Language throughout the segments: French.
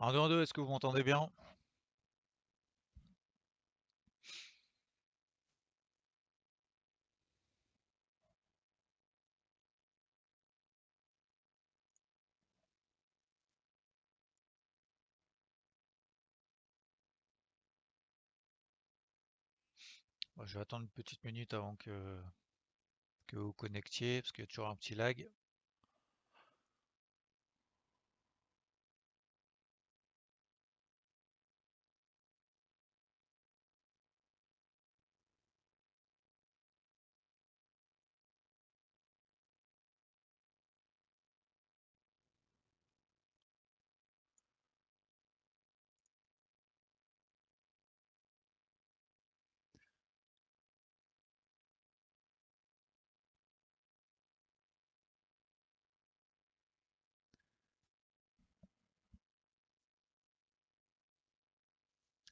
Un, 2, 1, 2, est-ce que vous m'entendez bien? Je vais attendre une petite minute avant que vous connectiez, parce qu'il y a toujours un petit lag.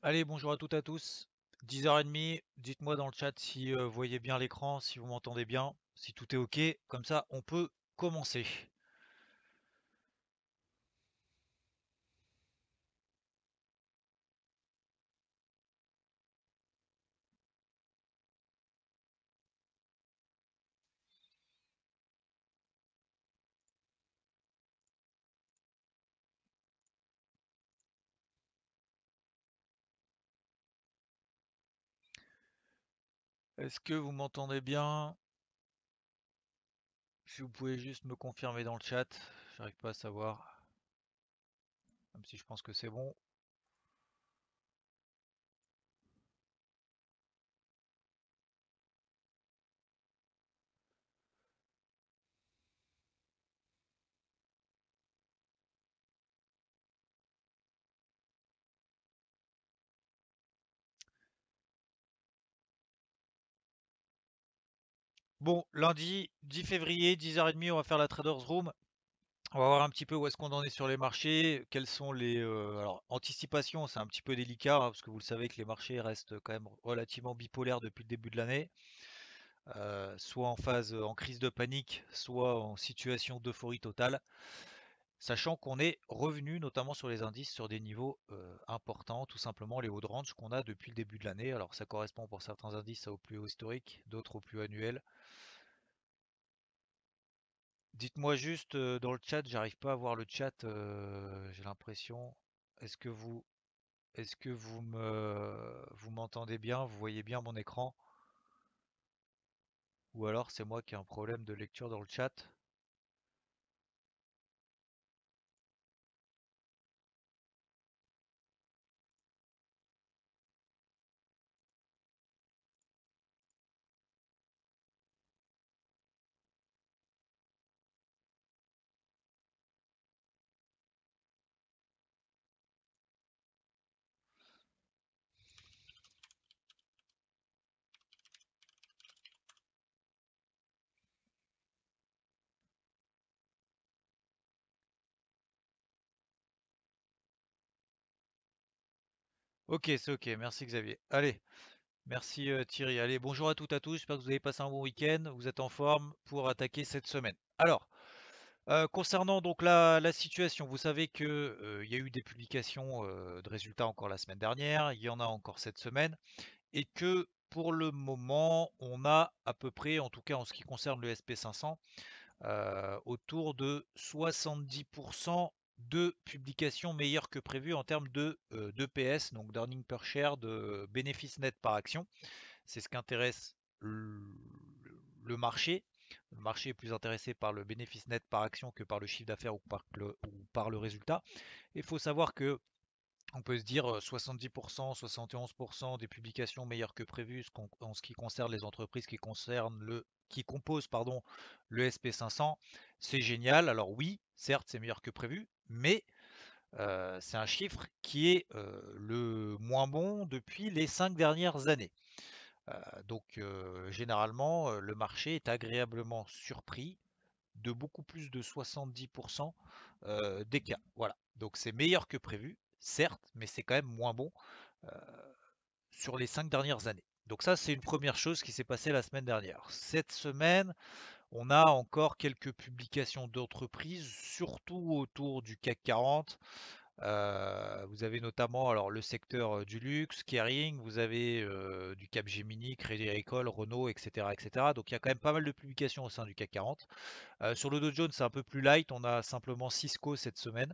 Allez, bonjour à toutes et à tous. 10h30, dites-moi dans le chat si vous voyez bien l'écran, si vous m'entendez bien, si tout est OK. Comme ça, on peut commencer. Est-ce que vous m'entendez bien? Si vous pouvez juste me confirmer dans le chat, j'arrive pas à savoir, même si je pense que c'est bon. Bon, lundi 10 février, 10h30, on va faire la Traders Room. On va voir un petit peu où est-ce qu'on en est sur les marchés, quels sont les... alors, anticipation, c'est un petit peu délicat, hein, parce que vous le savez que les marchés restent quand même relativement bipolaires depuis le début de l'année, soit en phase, en crise de panique, soit en situation d'euphorie totale, sachant qu'on est revenu, notamment sur les indices, sur des niveaux importants, tout simplement les hauts de range qu'on a depuis le début de l'année. Alors ça correspond pour certains indices au plus haut historique, d'autres au plus annuel. Dites-moi juste dans le chat, j'arrive pas à voir le chat, j'ai l'impression. Est-ce que vous Est-ce que vous m'entendez bien? Vous voyez bien mon écran? Ou alors c'est moi qui ai un problème de lecture dans le chat? Ok, c'est ok. Merci Xavier. Allez, merci Thierry. Allez, bonjour à toutes et à tous. J'espère que vous avez passé un bon week-end. Vous êtes en forme pour attaquer cette semaine. Alors, concernant donc la situation, vous savez que il y a eu des publications de résultats encore la semaine dernière. Il y en a encore cette semaine. Et que pour le moment, on a à peu près, en tout cas en ce qui concerne le SP500, autour de 70% de publications meilleures que prévues en termes d'EPS, donc d'earning per share, de bénéfices nets par action. C'est ce qu'intéresse le marché. Le marché est plus intéressé par le bénéfice net par action que par le chiffre d'affaires ou par le résultat. Il faut savoir que on peut se dire 70%, 71% des publications meilleures que prévues en ce qui concerne les entreprises qui composent le SP500. C'est génial. Alors oui, certes, c'est meilleur que prévu, mais c'est un chiffre qui est le moins bon depuis les 5 dernières années. Généralement, le marché est agréablement surpris de beaucoup plus de 70% des cas. Voilà. Donc c'est meilleur que prévu, certes, mais c'est quand même moins bon euh, sur les 5 dernières années. Donc ça, c'est une première chose qui s'est passée la semaine dernière. Cette semaine, on a encore quelques publications d'entreprises, surtout autour du CAC 40. Vous avez notamment alors le secteur du luxe, Kering, vous avez du Capgemini, Crédit Agricole, Renault, etc., etc. Donc il y a quand même pas mal de publications au sein du CAC 40. Sur le Dow Jones, c'est un peu plus light, on a simplement Cisco cette semaine.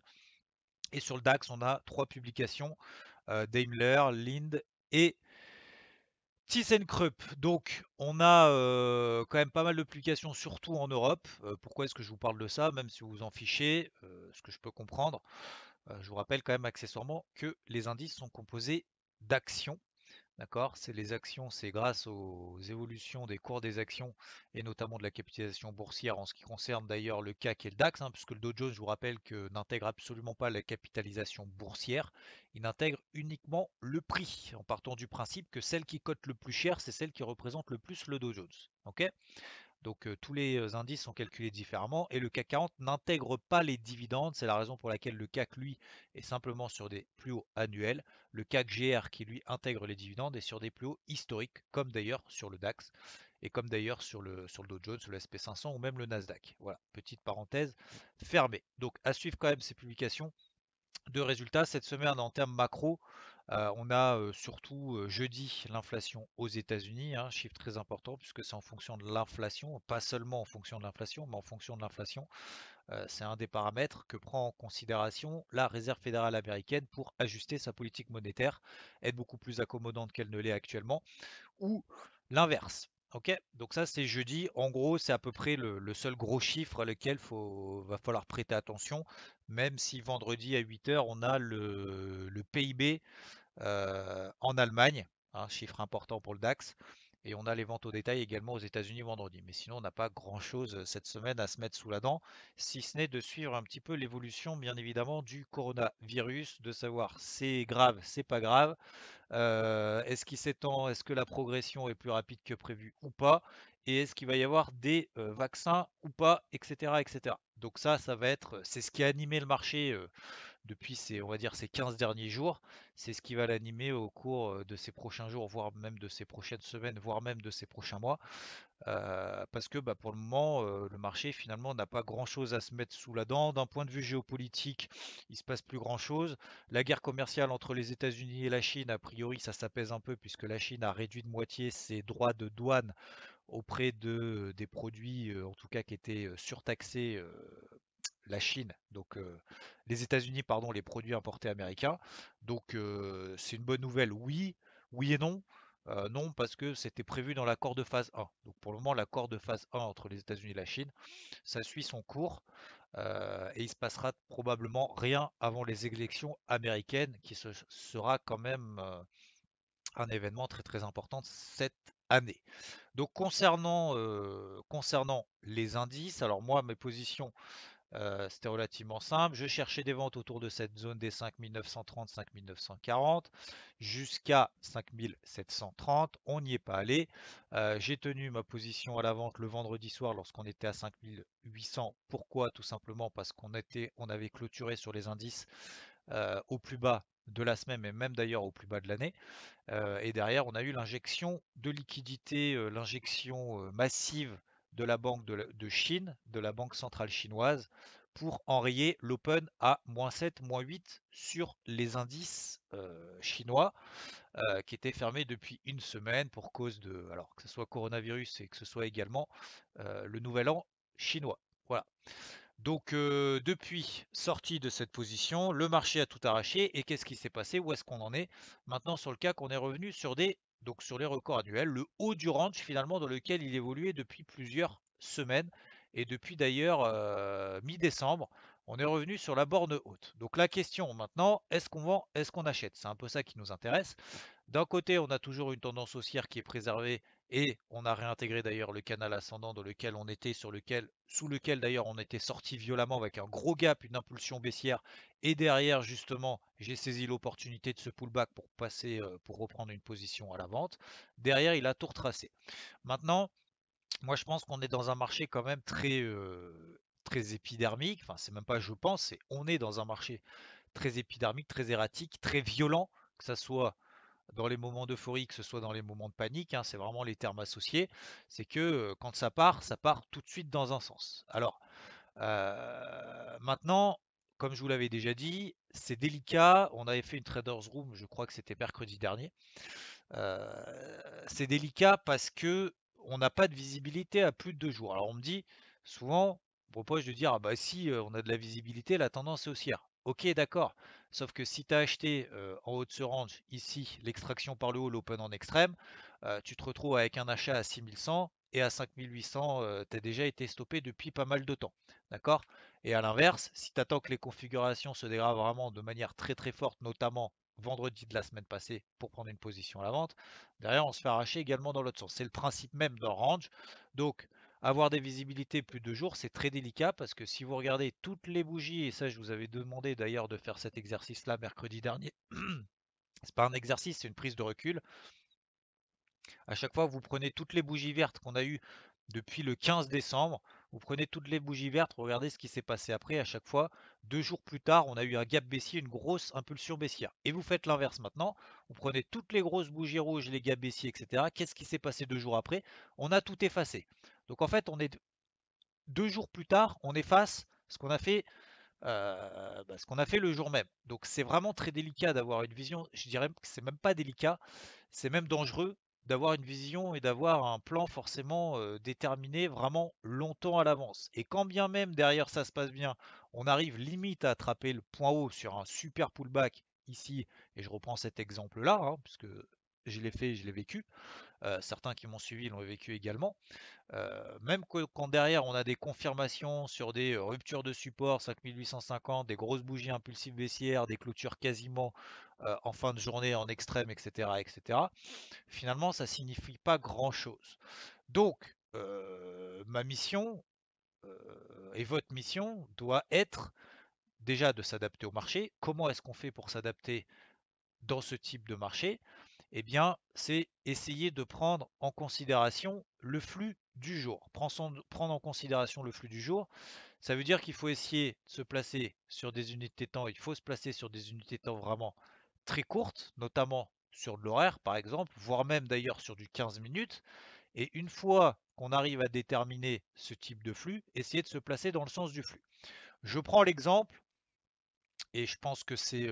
Et sur le DAX, on a trois publications, Daimler, Lind et ThyssenKrupp. Donc, on a quand même pas mal de publications, surtout en Europe. Pourquoi est-ce que je vous parle de ça, même si vous vous en fichez, ce que je peux comprendre. Je vous rappelle quand même accessoirement que les indices sont composés d'actions. D'accord? C'est les actions, c'est grâce aux évolutions des cours des actions et notamment de la capitalisation boursière en ce qui concerne d'ailleurs le CAC et le DAX, hein, puisque le Dow Jones, je vous rappelle que n'intègre absolument pas la capitalisation boursière, il intègre uniquement le prix, en partant du principe que celle qui cote le plus cher, c'est celle qui représente le plus le Dow Jones. Ok? Donc tous les indices sont calculés différemment et le CAC 40 n'intègre pas les dividendes. C'est la raison pour laquelle le CAC, lui, est simplement sur des plus hauts annuels. Le CAC GR, qui lui intègre les dividendes, est sur des plus hauts historiques, comme d'ailleurs sur le DAX et comme d'ailleurs sur le Dow Jones, sur le SP 500 ou même le Nasdaq. Voilà, petite parenthèse fermée. Donc à suivre quand même ces publications de résultats cette semaine en termes macro. On a surtout jeudi l'inflation aux États-Unis, un chiffre très important puisque c'est en fonction de l'inflation, pas seulement en fonction de l'inflation, mais en fonction de l'inflation. C'est un des paramètres que prend en considération la Réserve fédérale américaine pour ajuster sa politique monétaire, être beaucoup plus accommodante qu'elle ne l'est actuellement ou l'inverse. Ok, donc ça c'est jeudi. En gros, c'est à peu près le seul gros chiffre à lequel va falloir prêter attention, même si vendredi à 8 heures on a le PIB en Allemagne, un chiffre important pour le DAX, et on a les ventes au détail également aux États-Unis vendredi. Mais sinon, on n'a pas grand-chose cette semaine à se mettre sous la dent, si ce n'est de suivre un petit peu l'évolution, bien évidemment, du coronavirus, de savoir c'est grave, c'est pas grave. Est-ce qu'il s'étend? Est-ce que la progression est plus rapide que prévu ou pas? Et est-ce qu'il va y avoir des vaccins ou pas, etc., etc. Donc ça va être, c'est ce qui a animé le marché depuis ces, on va dire, ces 15 derniers jours. C'est ce qui va l'animer au cours de ces prochains jours, voire même de ces prochaines semaines, voire même de ces prochains mois. Parce que bah, pour le moment, le marché finalement n'a pas grand-chose à se mettre sous la dent. D'un point de vue géopolitique, il se passe plus grand-chose. La guerre commerciale entre les États-Unis et la Chine, a priori, ça s'apaise un peu puisque la Chine a réduit de moitié ses droits de douane auprès des produits, en tout cas qui étaient surtaxés, la Chine, donc les États-Unis, pardon, les produits importés américains. Donc c'est une bonne nouvelle, oui, oui et non. Non, parce que c'était prévu dans l'accord de phase 1. Donc pour le moment, l'accord de phase 1 entre les États-Unis et la Chine, ça suit son cours et il se passera probablement rien avant les élections américaines, sera quand même un événement très très important cette année. Donc concernant les indices, alors moi mes positions c'était relativement simple. Je cherchais des ventes autour de cette zone des 5930, 5940 jusqu'à 5730. On n'y est pas allé. J'ai tenu ma position à la vente le vendredi soir lorsqu'on était à 5800. Pourquoi? Tout simplement parce on avait clôturé sur les indices au plus bas de la semaine, mais même d'ailleurs au plus bas de l'année. Et derrière, on a eu l'injection de liquidité, l'injection massive de la Banque de Chine, de la Banque centrale chinoise, pour enrayer l'open à -7, -8 sur les indices chinois, qui étaient fermés depuis une semaine pour cause de, alors que ce soit coronavirus et que ce soit également le nouvel an chinois. Voilà. Donc depuis sortie de cette position, le marché a tout arraché et qu'est-ce qui s'est passé? Où est-ce qu'on en est? Maintenant sur le CAC, on est revenu sur les records annuels, le haut du range finalement dans lequel il évoluait depuis plusieurs semaines et depuis d'ailleurs mi-décembre, on est revenu sur la borne haute. Donc la question maintenant, est-ce qu'on vend, est-ce qu'on achète? C'est un peu ça qui nous intéresse. D'un côté, on a toujours une tendance haussière qui est préservée et on a réintégré d'ailleurs le canal ascendant dans lequel on était, sous lequel d'ailleurs on était sorti violemment avec un gros gap, une impulsion baissière. Et derrière, justement, j'ai saisi l'opportunité de ce pullback pour passer, pour reprendre une position à la vente. Derrière, il a tout retracé. Maintenant, moi je pense qu'on est dans un marché quand même très épidermique. Enfin, c'est même pas je pense, c'est on est dans un marché très épidermique, très erratique, très violent, que ça soit dans les moments d'euphorie, que ce soit dans les moments de panique, hein, c'est vraiment les termes associés, c'est que quand ça part tout de suite dans un sens. Alors, maintenant, comme je vous l'avais déjà dit, c'est délicat. On avait fait une traders room, je crois que c'était mercredi dernier. C'est délicat parce que on n'a pas de visibilité à plus de 2 jours. Alors on me dit souvent, on me propose de dire ah bah si on a de la visibilité, la tendance est haussière. Ok, d'accord. Sauf que si tu as acheté en haut de ce range, ici, l'extraction par le haut, l'open en extrême, tu te retrouves avec un achat à 6100 et à 5800, tu as déjà été stoppé depuis pas mal de temps. D'accord? Et à l'inverse, si tu attends que les configurations se dégradent vraiment de manière très très forte, notamment vendredi de la semaine passée pour prendre une position à la vente. Derrière, on se fait arracher également dans l'autre sens. C'est le principe même d'un range. Donc, avoir des visibilités plus de jours, c'est très délicat parce que si vous regardez toutes les bougies, et ça, je vous avais demandé d'ailleurs de faire cet exercice-là mercredi dernier, c'est pas un exercice, c'est une prise de recul. À chaque fois, vous prenez toutes les bougies vertes qu'on a eues depuis le 15 décembre. Vous prenez toutes les bougies vertes, regardez ce qui s'est passé après. À chaque fois, 2 jours plus tard, on a eu un gap baissier, une grosse impulsion baissière. Et vous faites l'inverse maintenant. Vous prenez toutes les grosses bougies rouges, les gaps baissiers, etc. Qu'est-ce qui s'est passé 2 jours après? On a tout effacé. Donc en fait, on est 2 jours plus tard, on efface ce qu'on a fait le jour même. Donc c'est vraiment très délicat d'avoir une vision. Je dirais que c'est même pas délicat, c'est même dangereux d'avoir une vision et d'avoir un plan forcément déterminé vraiment longtemps à l'avance. Et quand bien même derrière ça se passe bien, on arrive limite à attraper le point haut sur un super pullback ici, et je reprends cet exemple-là, hein, puisque je l'ai fait, je l'ai vécu. Certains qui m'ont suivi l'ont vécu également. Même quand derrière on a des confirmations sur des ruptures de support 5850, des grosses bougies impulsives baissières, des clôtures quasiment en fin de journée en extrême, etc., etc., finalement ça signifie pas grand-chose. Donc, ma mission et votre mission doit être déjà de s'adapter au marché. Comment est-ce qu'on fait pour s'adapter dans ce type de marché? Eh bien, c'est essayer de prendre en considération le flux du jour. Prendre en considération le flux du jour, ça veut dire qu'il faut essayer de se placer sur des unités de temps, il faut se placer sur des unités de temps vraiment très courtes, notamment sur de l'horaire par exemple, voire même d'ailleurs sur du 15 minutes. Et une fois qu'on arrive à déterminer ce type de flux, essayer de se placer dans le sens du flux. Je prends l'exemple et je pense que c'est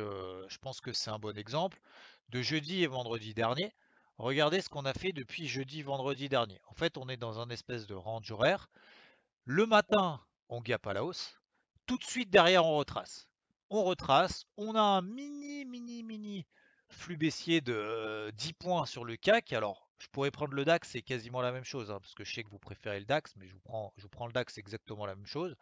un bon exemple de jeudi et vendredi dernier. Regardez ce qu'on a fait depuis jeudi, vendredi dernier. En fait, on est dans un espèce de range horaire. Le matin, on gap à la hausse. Tout de suite derrière, on retrace. On retrace. On a un mini flux baissier de 10 points sur le CAC. Alors, je pourrais prendre le DAX, c'est quasiment la même chose, hein, parce que je sais que vous préférez le DAX, mais je vous prends le DAX, c'est exactement la même chose.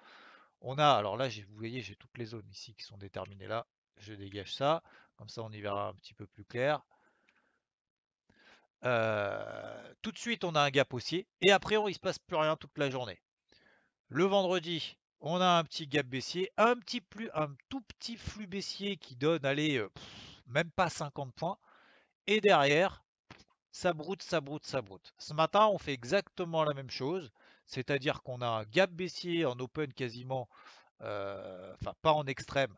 On a, alors là, vous voyez, j'ai toutes les zones ici qui sont déterminées là. Je dégage ça, comme ça on y verra un petit peu plus clair. Tout de suite, on a un gap haussier, et après, il ne se passe plus rien toute la journée. Le vendredi, on a un petit gap baissier, un tout petit flux baissier qui donne, allez, même pas 50 points. Et derrière, ça broute, ça broute, ça broute. Ce matin, on fait exactement la même chose, c'est-à-dire qu'on a un gap baissier en open quasiment, enfin pas en extrême,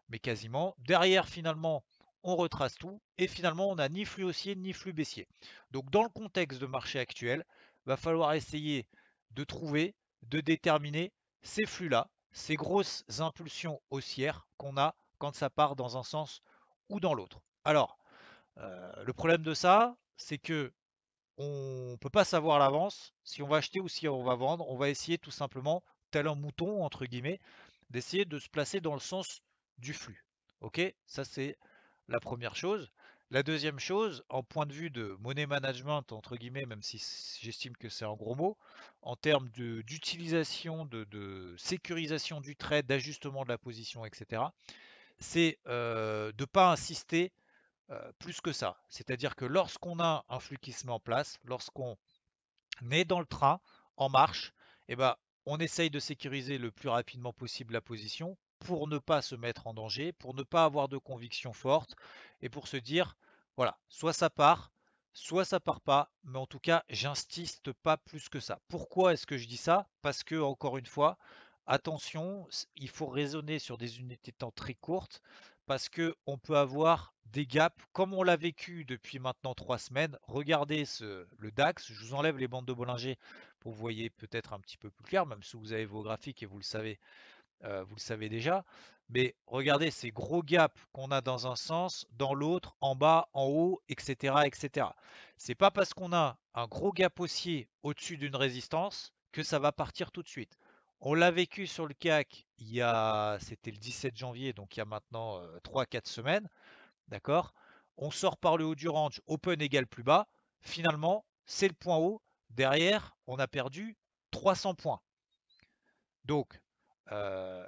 mais quasiment. Derrière, finalement, on retrace tout et finalement, on n'a ni flux haussier ni flux baissier. Donc, dans le contexte de marché actuel, il va falloir essayer de trouver, de déterminer ces flux-là, ces grosses impulsions haussières qu'on a quand ça part dans un sens ou dans l'autre. Alors, le problème de ça, c'est que on ne peut pas savoir à l'avance si on va acheter ou si on va vendre. On va essayer tout simplement, tel un mouton, entre guillemets, d'essayer de se placer dans le sens du flux. Ok? Ça, c'est la première chose. La deuxième chose, en point de vue de money management, entre guillemets, même si j'estime que c'est un gros mot, en termes d'utilisation, de sécurisation du trade, d'ajustement de la position, etc., c'est de ne pas insister plus que ça. C'est-à-dire que lorsqu'on a un flux qui se met en place, lorsqu'on est dans le train, en marche, eh ben, on essaye de sécuriser le plus rapidement possible la position pour ne pas se mettre en danger, pour ne pas avoir de conviction forte et pour se dire, voilà, soit ça part pas, mais en tout cas, j'insiste pas plus que ça. Pourquoi est-ce que je dis ça? Parce que, encore une fois, attention, il faut raisonner sur des unités de temps très courtes parce que on peut avoir des gaps comme on l'a vécu depuis maintenant 3 semaines. Regardez le DAX, je vous enlève les bandes de Bollinger pour que vous voyez peut-être un petit peu plus clair, même si vous avez vos graphiques et vous le savez vous le savez déjà. Mais regardez ces gros gaps qu'on a dans un sens, dans l'autre, en bas, en haut, etc., etc. C'est pas parce qu'on a un gros gap haussier au-dessus d'une résistance que ça va partir tout de suite. On l'a vécu sur le CAC c'était le 17 janvier, donc il y a maintenant 3-4 semaines, d'accord? On sort par le haut du range, open égale plus bas. Finalement, c'est le point haut. Derrière, on a perdu 300 points. Donc,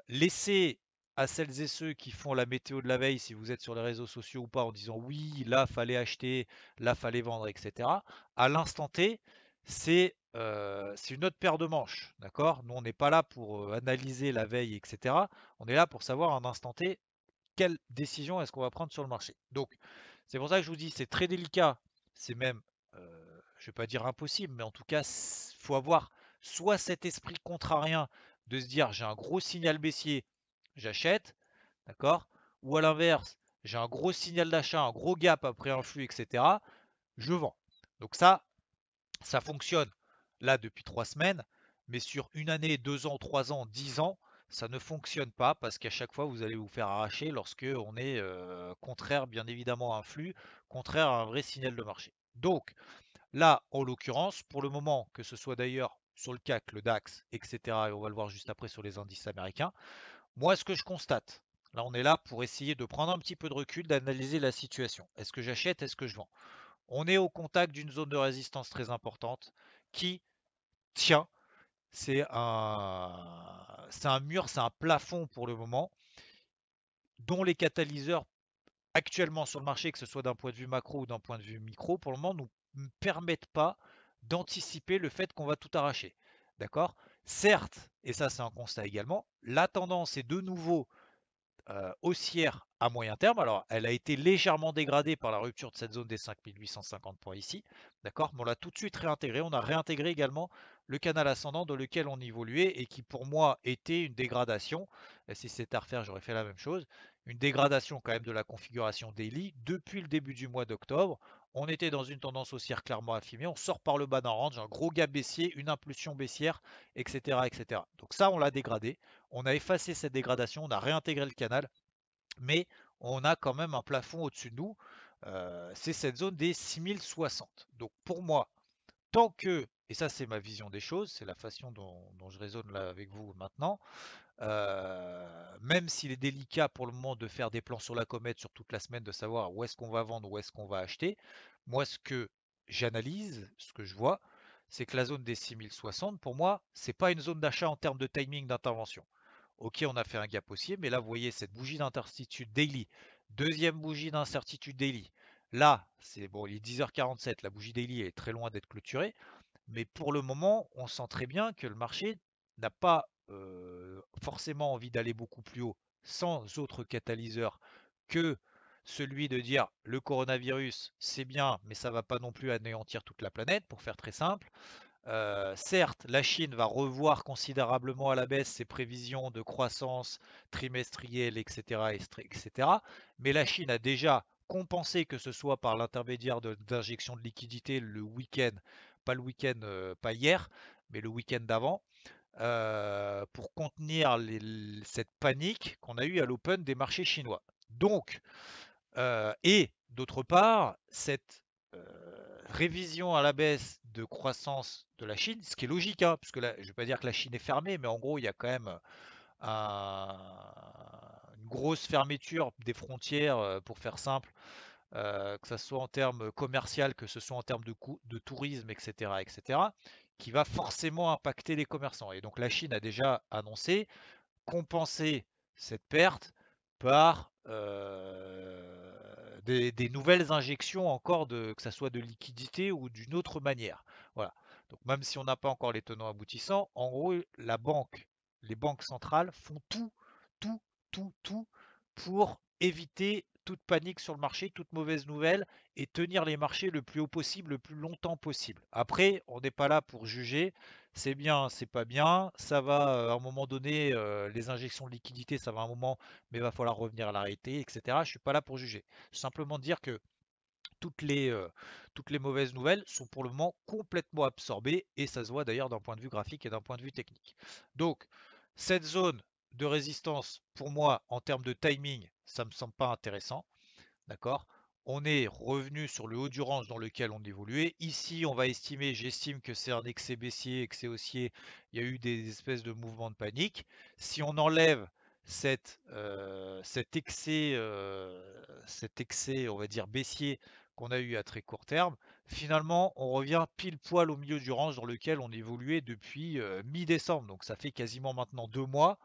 laissez à celles et ceux qui font la météo de la veille, si vous êtes sur les réseaux sociaux ou pas, en disant oui, là, fallait acheter, là, fallait vendre, etc. À l'instant T, c'est une autre paire de manches, d'accord? Nous, on n'est pas là pour analyser la veille, etc. On est là pour savoir à un instant T quelle décision est-ce qu'on va prendre sur le marché. Donc, c'est pour ça que je vous dis, c'est très délicat. C'est même, je ne vais pas dire impossible, mais en tout cas, il faut avoir soit cet esprit contrarien de se dire j'ai un gros signal baissier, j'achète, d'accord? Ou à l'inverse, j'ai un gros signal d'achat, un gros gap après un flux, etc. Je vends. Donc ça fonctionne là depuis 3 semaines, mais sur une année, 2 ans, 3 ans, 10 ans, ça ne fonctionne pas parce qu'à chaque fois vous allez vous faire arracher lorsque on est contraire bien évidemment à un flux, contraire à un vrai signal de marché. Donc là, en l'occurrence, pour le moment, que ce soit d'ailleurs sur le CAC, le DAX, etc., et on va le voir juste après sur les indices américains, moi ce que je constate, là on est là pour essayer de prendre un petit peu de recul, d'analyser la situation. Est-ce que j'achète, est-ce que je vends? On est au contact d'une zone de résistance très importante qui tient. C'est un mur, c'est un plafond pour le moment, dont les catalyseurs actuellement sur le marché, que ce soit d'un point de vue macro ou d'un point de vue micro, pour le moment, ne permettent pas d'anticiper le fait qu'on va tout arracher. D'accord? Certes, et ça c'est un constat également, la tendance est de nouveau haussière à moyen terme. Alors, elle a été légèrement dégradée par la rupture de cette zone des 5850 points ici, d'accord? Mais on l'a tout de suite réintégré. On a réintégré également le canal ascendant dans lequel on évoluait et qui pour moi était une dégradation. Et si c'était à refaire, j'aurais fait la même chose. Une dégradation quand même de la configuration daily depuis le début du mois d'octobre. On était dans une tendance haussière clairement affirmée. On sort par le bas d'un range, un gros gap baissier, une impulsion baissière, etc., etc. Donc ça, on l'a dégradé. On a effacé cette dégradation, on a réintégré le canal, mais on a quand même un plafond au-dessus de nous. C'est cette zone des 6060. Donc pour moi, tant que, et ça c'est ma vision des choses, c'est la façon dont je raisonne là avec vous maintenant, même s'il est délicat pour le moment de faire des plans sur la comète sur toute la semaine, de savoir où est-ce qu'on va vendre, où est-ce qu'on va acheter, moi ce que j'analyse, ce que je vois, c'est que la zone des 6060, pour moi, c'est pas une zone d'achat en termes de timing d'intervention. Ok, on a fait un gap haussier, mais là, vous voyez cette bougie d'incertitude daily, deuxième bougie d'incertitude daily. Là, c'est bon, il est 10h47, la bougie daily est très loin d'être clôturée, mais pour le moment, on sent très bien que le marché n'a pas forcément envie d'aller beaucoup plus haut sans autre catalyseur que celui de dire le coronavirus, c'est bien, mais ça ne va pas non plus anéantir toute la planète, pour faire très simple. Certes, la Chine va revoir considérablement à la baisse ses prévisions de croissance trimestrielle, etc., etc. Mais la Chine a déjà compensé, que ce soit par l'intermédiaire d'injections de liquidités le week-end, pas le week-end, pas hier, mais le week-end d'avant, pour contenir cette panique qu'on a eue à l'open des marchés chinois. Donc, et d'autre part, cette révision à la baisse de croissance de la Chine, ce qui est logique, hein, puisque là, je ne vais pas dire que la Chine est fermée, mais en gros, il y a quand même une grosse fermeture des frontières, pour faire simple, que ce soit en termes commercial, que ce soit en termes de tourisme, etc., etc., qui va forcément impacter les commerçants. Et donc la Chine a déjà annoncé compenser cette perte par des nouvelles injections encore que ce soit de liquidité ou d'une autre manière. Voilà. Donc même si on n'a pas encore les tenants aboutissants, en gros, les banques centrales font tout, tout, tout, tout pour éviter toute panique sur le marché, toute mauvaise nouvelle et tenir les marchés le plus haut possible, le plus longtemps possible. Après, on n'est pas là pour juger, c'est bien, c'est pas bien, ça va à un moment donné, les injections de liquidité, ça va à un moment, mais il va falloir revenir à la réalité, etc. Je suis pas là pour juger. Simplement dire que toutes les, euh, toutes les mauvaises nouvelles sont pour le moment complètement absorbées et ça se voit d'ailleurs d'un point de vue graphique et d'un point de vue technique. Donc, cette zone de résistance, pour moi, en termes de timing, ça me semble pas intéressant. D'accord? On est revenu sur le haut du range dans lequel on évoluait. Ici, on va estimer, j'estime que c'est un excès baissier, excès haussier. Il y a eu des espèces de mouvements de panique. Si on enlève cet excès, on va dire baissier qu'on a eu à très court terme, finalement, on revient pile poil au milieu du range dans lequel on évoluait depuis mi-décembre. Donc ça fait quasiment maintenant 2 mois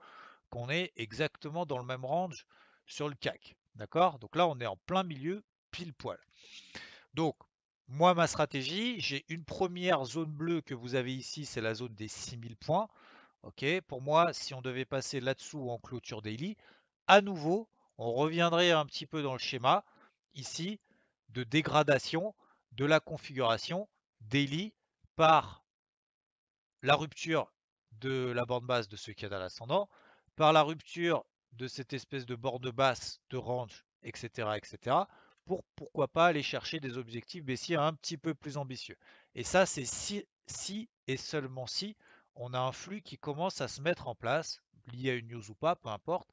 qu'on est exactement dans le même range sur le CAC. D'accord? Donc là, on est en plein milieu, pile poil. Donc, moi, ma stratégie, j'ai une première zone bleue que vous avez ici, c'est la zone des 6000 points. Ok? Pour moi, si on devait passer là-dessous en clôture daily, à nouveau, on reviendrait un petit peu dans le schéma ici de dégradation de la configuration daily par la rupture de la bande basse de ce canal ascendant, par la rupture de cette espèce de bande basse de range, etc., etc., pour pourquoi pas aller chercher des objectifs baissiers un petit peu plus ambitieux. Et ça, c'est si et seulement si on a un flux qui commence à se mettre en place, lié à une news ou pas, peu importe,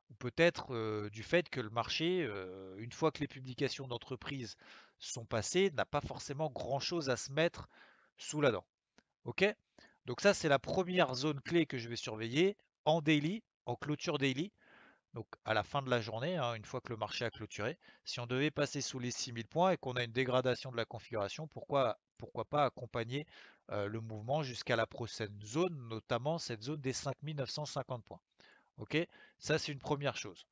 ou peut-être du fait que le marché, une fois que les publications d'entreprise sont passées, n'a pas forcément grand-chose à se mettre sous la dent. Ok? Donc ça, c'est la première zone clé que je vais surveiller en daily, en clôture daily. Donc à la fin de la journée, hein, une fois que le marché a clôturé, si on devait passer sous les 6000 points et qu'on a une dégradation de la configuration, pourquoi pas accompagner le mouvement jusqu'à la prochaine zone, notamment cette zone des 5950 points. Ok? Ça, c'est une première chose.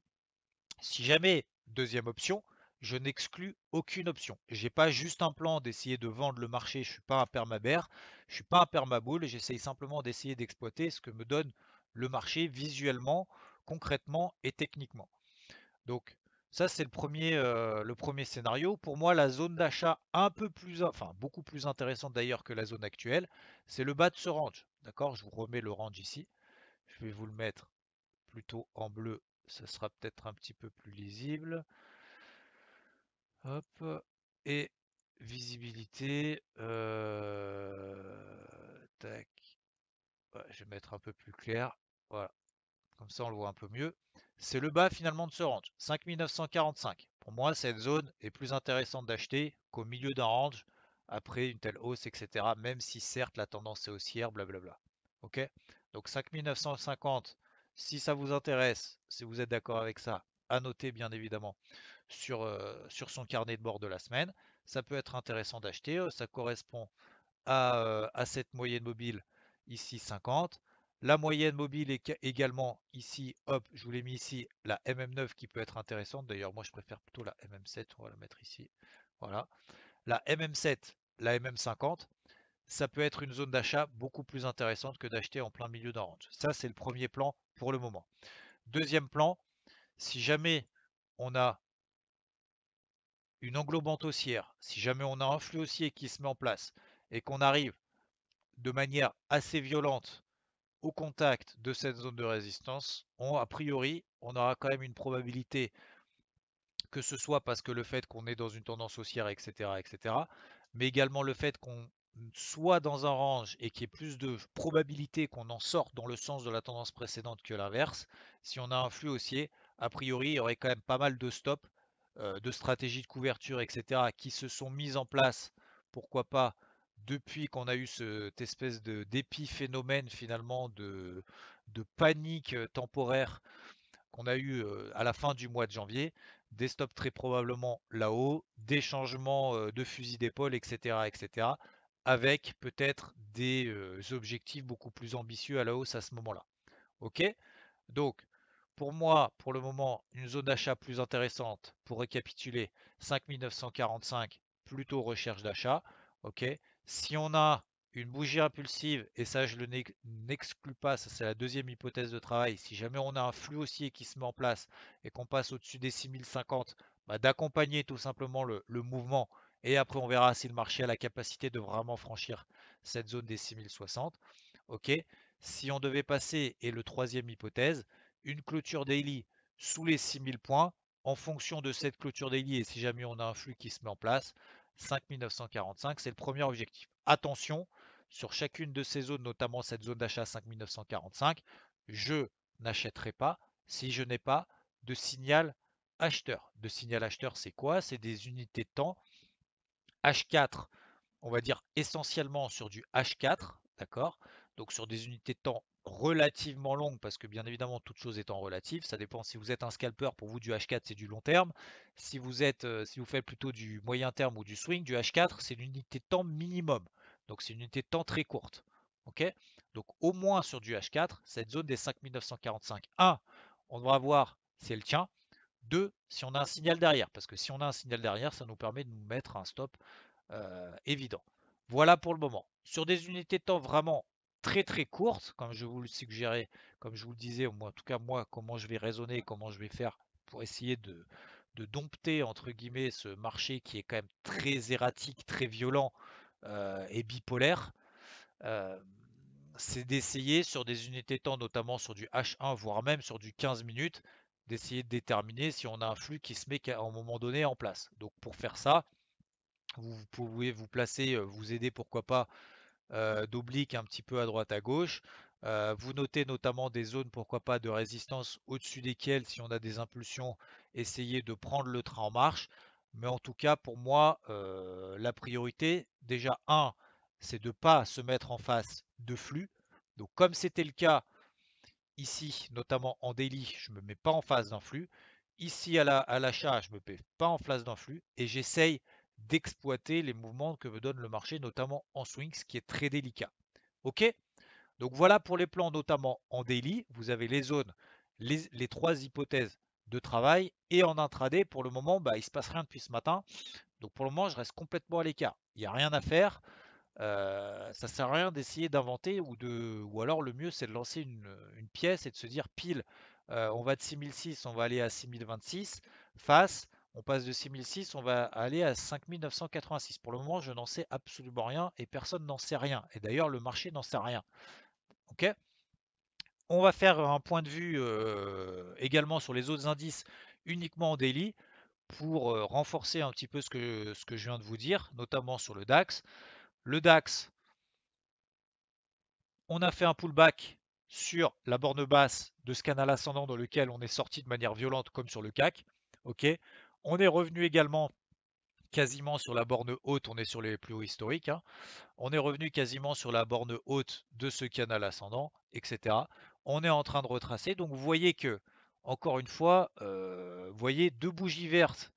Si jamais, deuxième option, je n'exclus aucune option. J'ai pas juste un plan d'essayer de vendre le marché, je suis pas un permabère, je suis pas un permabull, j'essaye simplement d'essayer d'exploiter ce que me donne le marché visuellement, concrètement et techniquement. Donc ça c'est le premier scénario. Pour moi, la zone d'achat un peu plus, enfin beaucoup plus intéressante d'ailleurs que la zone actuelle, c'est le bas de ce range. D'accord? Je vous remets le range ici. Je vais vous le mettre plutôt en bleu, ça sera peut-être un petit peu plus lisible. Hop, et visibilité. Tac. Ouais, je vais mettre un peu plus clair. Voilà, comme ça on le voit un peu mieux. C'est le bas finalement de ce range, 5945. Pour moi, cette zone est plus intéressante d'acheter qu'au milieu d'un range après une telle hausse, etc. Même si certes la tendance est haussière, blablabla. Ok? Donc 5950, si ça vous intéresse, si vous êtes d'accord avec ça, à noter bien évidemment sur son carnet de bord de la semaine. Ça peut être intéressant d'acheter. Ça correspond à cette moyenne mobile ici 50. La moyenne mobile est également ici, hop, je vous l'ai mis ici, la MM9 qui peut être intéressante. D'ailleurs, moi je préfère plutôt la MM7, on va la mettre ici. Voilà. La MM7, la MM50, ça peut être une zone d'achat beaucoup plus intéressante que d'acheter en plein milieu d'un range. Ça, c'est le premier plan pour le moment. Deuxième plan, si jamais on a une englobante haussière, si jamais on a un flux haussier qui se met en place et qu'on arrive de manière assez violente au contact de cette zone de résistance, a priori, on aura quand même une probabilité que ce soit parce que le fait qu'on est dans une tendance haussière, etc., etc., mais également le fait qu'on soit dans un range et qu'il y ait plus de probabilité qu'on en sorte dans le sens de la tendance précédente que l'inverse. Si on a un flux haussier, a priori, il y aurait quand même pas mal de stops, de stratégies de couverture, etc., qui se sont mises en place, pourquoi pas, depuis qu'on a eu cette espèce d'épiphénomène finalement de panique temporaire qu'on a eu à la fin du mois de janvier, des stops très probablement là-haut, des changements de fusil d'épaule, etc., etc., avec peut-être des objectifs beaucoup plus ambitieux à la hausse à ce moment-là. Ok? Donc, pour moi, pour le moment, une zone d'achat plus intéressante, pour récapituler, 5945, plutôt recherche d'achat. Ok. Si on a une bougie impulsive, et ça je le n'exclus pas, ça c'est la deuxième hypothèse de travail, si jamais on a un flux haussier qui se met en place et qu'on passe au-dessus des 6050, bah, d'accompagner tout simplement le mouvement, et après on verra si le marché a la capacité de vraiment franchir cette zone des 6060. Ok. Si on devait passer, et le troisième hypothèse, une clôture daily sous les 6000 points, en fonction de cette clôture daily, et si jamais on a un flux qui se met en place, 5945, c'est le premier objectif. Attention, sur chacune de ces zones, notamment cette zone d'achat 5945, je n'achèterai pas si je n'ai pas de signal acheteur. De signal acheteur, c'est quoi? C'est des unités de temps H4, on va dire essentiellement sur du H4, d'accord? Donc sur des unités de temps relativement longues, parce que bien évidemment toute chose étant relative, ça dépend si vous êtes un scalper, pour vous du H4 c'est du long terme. Si vous faites plutôt du moyen terme ou du swing, du H4 c'est l'unité de temps minimum. Donc c'est une unité de temps très courte. Ok? Donc au moins sur du H4, cette zone des 5945. 1, on devra voir si elle tient. 2, si on a un signal derrière, parce que si on a un signal derrière, ça nous permet de nous mettre un stop évident. Voilà pour le moment. Sur des unités de temps vraiment très très courtes, comme je vous le suggérais, comme je vous le disais, en tout cas moi, comment je vais raisonner, comment je vais faire pour essayer de dompter entre guillemets ce marché qui est quand même très erratique, très violent et bipolaire, euh, c'est d'essayer sur des unités de temps, notamment sur du H1, voire même sur du 15 minutes, d'essayer de déterminer si on a un flux qui se met à un moment donné en place. Donc pour faire ça, vous pouvez vous placer, vous aider pourquoi pas d'oblique un petit peu à droite à gauche. Vous notez notamment des zones pourquoi pas de résistance au-dessus desquelles, si on a des impulsions, essayez de prendre le train en marche. Mais en tout cas, pour moi, la priorité, déjà, un, c'est de ne pas se mettre en face de flux. Donc comme c'était le cas ici, notamment en daily, je ne me mets pas en face d'un flux. Ici, à l'achat, je ne me mets pas en face d'un flux. Et j'essaye d'exploiter les mouvements que me donne le marché, notamment en swing, ce qui est très délicat. Ok? Donc voilà pour les plans, notamment en daily. Vous avez les zones, les trois hypothèses de travail. Et en intraday, pour le moment, bah, il ne se passe rien depuis ce matin. Donc pour le moment, je reste complètement à l'écart. Il n'y a rien à faire. Ça sert à rien d'essayer d'inventer ou alors le mieux c'est de lancer une pièce et de se dire pile, on va de 6006, on va aller à 6026, face, on passe de 6006, on va aller à 5986. Pour le moment, je n'en sais absolument rien et personne n'en sait rien. Et d'ailleurs, le marché n'en sait rien. Ok? On va faire un point de vue également sur les autres indices uniquement en daily pour renforcer un petit peu ce que je viens de vous dire, notamment sur le DAX. Le DAX, on a fait un pullback sur la borne basse de ce canal ascendant dans lequel on est sorti de manière violente comme sur le CAC. Ok. On est revenu également quasiment sur la borne haute, on est sur les plus hauts historiques, hein. On est revenu quasiment sur la borne haute de ce canal ascendant, etc. On est en train de retracer. Donc vous voyez que, encore une fois, vous voyez deux bougies vertes,